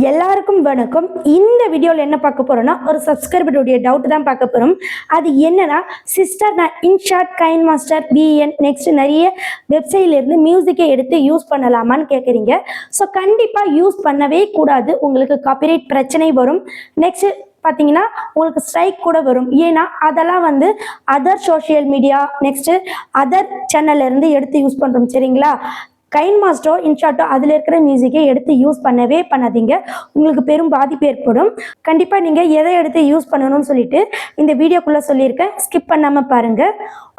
எல்லாருக்கும் வணக்கம். இந்த வீடியோவில் என்ன பார்க்க போறோம்னா, ஒரு சப்ஸ்கிரைபருடைய டவுட் தான் பார்க்க போறோம். அது என்னன்னா, சிஸ்டர் நான் இன்ஷாட், கைன் மாஸ்டர், பிஎன் நெக்ஸ்ட் நிறைய வெப்சைட்ல இருந்து மியூசிக்கை எடுத்து யூஸ் பண்ணலாமான்னு கேட்குறீங்க. ஸோ கண்டிப்பாக யூஸ் பண்ணவே கூடாது. உங்களுக்கு காப்பிரைட் பிரச்சனை வரும். நெக்ஸ்ட் பார்த்தீங்கன்னா உங்களுக்கு ஸ்ட்ரைக் கூட வரும். ஏன்னா அதெல்லாம் வந்து other social media next other சேனல்ல இருந்து எடுத்து யூஸ் பண்ணுறோம். சரிங்களா? கைன் மாஸ்டரோ இன்ஷாட்டோ அதில் இருக்கிற மியூசிக்கை எடுத்து யூஸ் பண்ணவே பண்ணாதீங்க. உங்களுக்கு பெரும் பாதிப்பு ஏற்படும். கண்டிப்பாக நீங்கள் எதை எடுத்து யூஸ் பண்ணணும்னு சொல்லிட்டு இந்த வீடியோக்குள்ளே சொல்லியிருக்கேன். ஸ்கிப் பண்ணாமல் பாருங்கள்.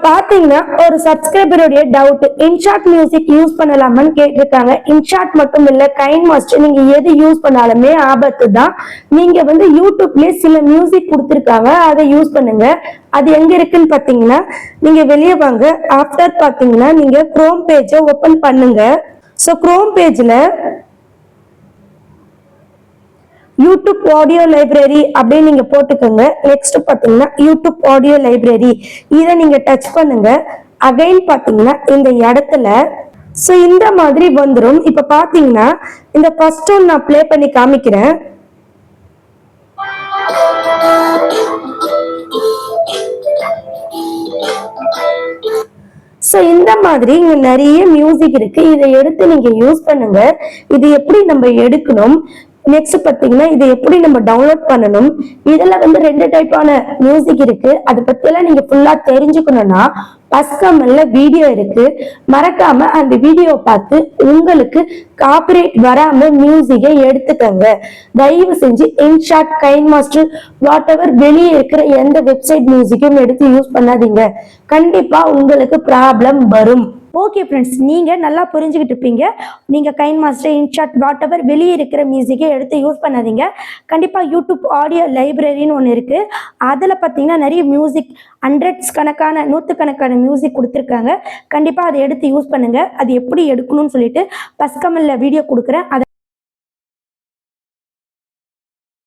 பார்த்தீங்கன்னா ஒரு சப்ஸ்கிரைபருடைய டவுட், இன்ஷாட் மியூசிக் யூஸ் பண்ணலாமான்னு கேட்டிருக்காங்க. இன்ஷாட் மட்டும் இல்லை, கைன் மாஸ்டர் நீங்கள் எது யூஸ் பண்ணாலுமே ஆபத்து தான். நீங்கள் வந்து யூடியூப்லேயே சில மியூசிக் கொடுத்துருக்காங்க, அதை யூஸ் பண்ணுங்க. அது எங்க இருக்குன்னு பாத்தீங்கன்னா, நீங்க வெளியே வாங்க. ஆஃப்டர் பாத்தீங்கன்னா நீங்க குரோம் பேஜை ஓபன் பண்ணுங்க. ஸோ குரோம் பேஜ்ல யூடியூப் ஆடியோ லைப்ரரி அப்படின்னு நீங்க போட்டுக்கோங்க. நெக்ஸ்ட் பாத்தீங்கன்னா யூடியூப் ஆடியோ லைப்ரரி இதை நீங்க டச் பண்ணுங்க. அகைன் பாத்தீங்கன்னா இந்த இடத்துல ஸோ இந்த மாதிரி வந்துடும். இப்ப பாத்தீங்கன்னா இந்த ஃபர்ஸ்ட் ஒன் நான் பிளே பண்ணி காமிக்கிறேன். ஸோ இந்த மாதிரி இங்க நிறைய மியூசிக் இருக்கு. இதை எடுத்து நீங்க யூஸ் பண்ணுங்க. இது எப்படி நம்ம எடுக்கணும், நெக்ஸ்ட் பாத்தீங்கன்னா இதை எப்படி நம்ம டவுன்லோட் பண்ணணும். இதுல வந்து 2 டைப்பான மியூசிக் இருக்கு. அதை பத்தி எல்லாம் நீங்க ஃபுல்லா தெரிஞ்சுக்கணும்னா பஸ்கமல்ல வீடியோ இருக்கு. மறக்காம அந்த வீடியோ பார்த்து உங்களுக்கு காப்பிரைட் வராம மியூசிக்கை எடுத்துக்கங்க. தயவு செஞ்சு InShot, gain master, what ever வெளியே இருக்கிற எந்த வெப்சைட் மியூசிக்கும் எடுத்து யூஸ் பண்ணாதீங்க. கண்டிப்பா உங்களுக்கு ப்ராப்ளம் வரும். ஓகே ஃப்ரெண்ட்ஸ், நீங்கள் நல்லா புரிஞ்சுக்கிட்டு இருப்பீங்க. நீங்கள் கைன் மாஸ்டர், இன்ஷாட், வாட் எவர் வெளியே இருக்கிற மியூசிக்கை எடுத்து யூஸ் பண்ணாதீங்க. கண்டிப்பாக யூடியூப் ஆடியோ லைப்ரரின்னு ஒன்று இருக்குது. அதில் பார்த்தீங்கன்னா நிறைய மியூசிக் ஹண்ட்ரட்ஸ் கணக்கான 100கணக்கான மியூசிக் கொடுத்துருக்காங்க. கண்டிப்பாக அதை எடுத்து யூஸ் பண்ணுங்கள். அது எப்படி எடுக்கணும்னு சொல்லிட்டு பஸ்கமல்ல வீடியோ கொடுக்குறேன். அதை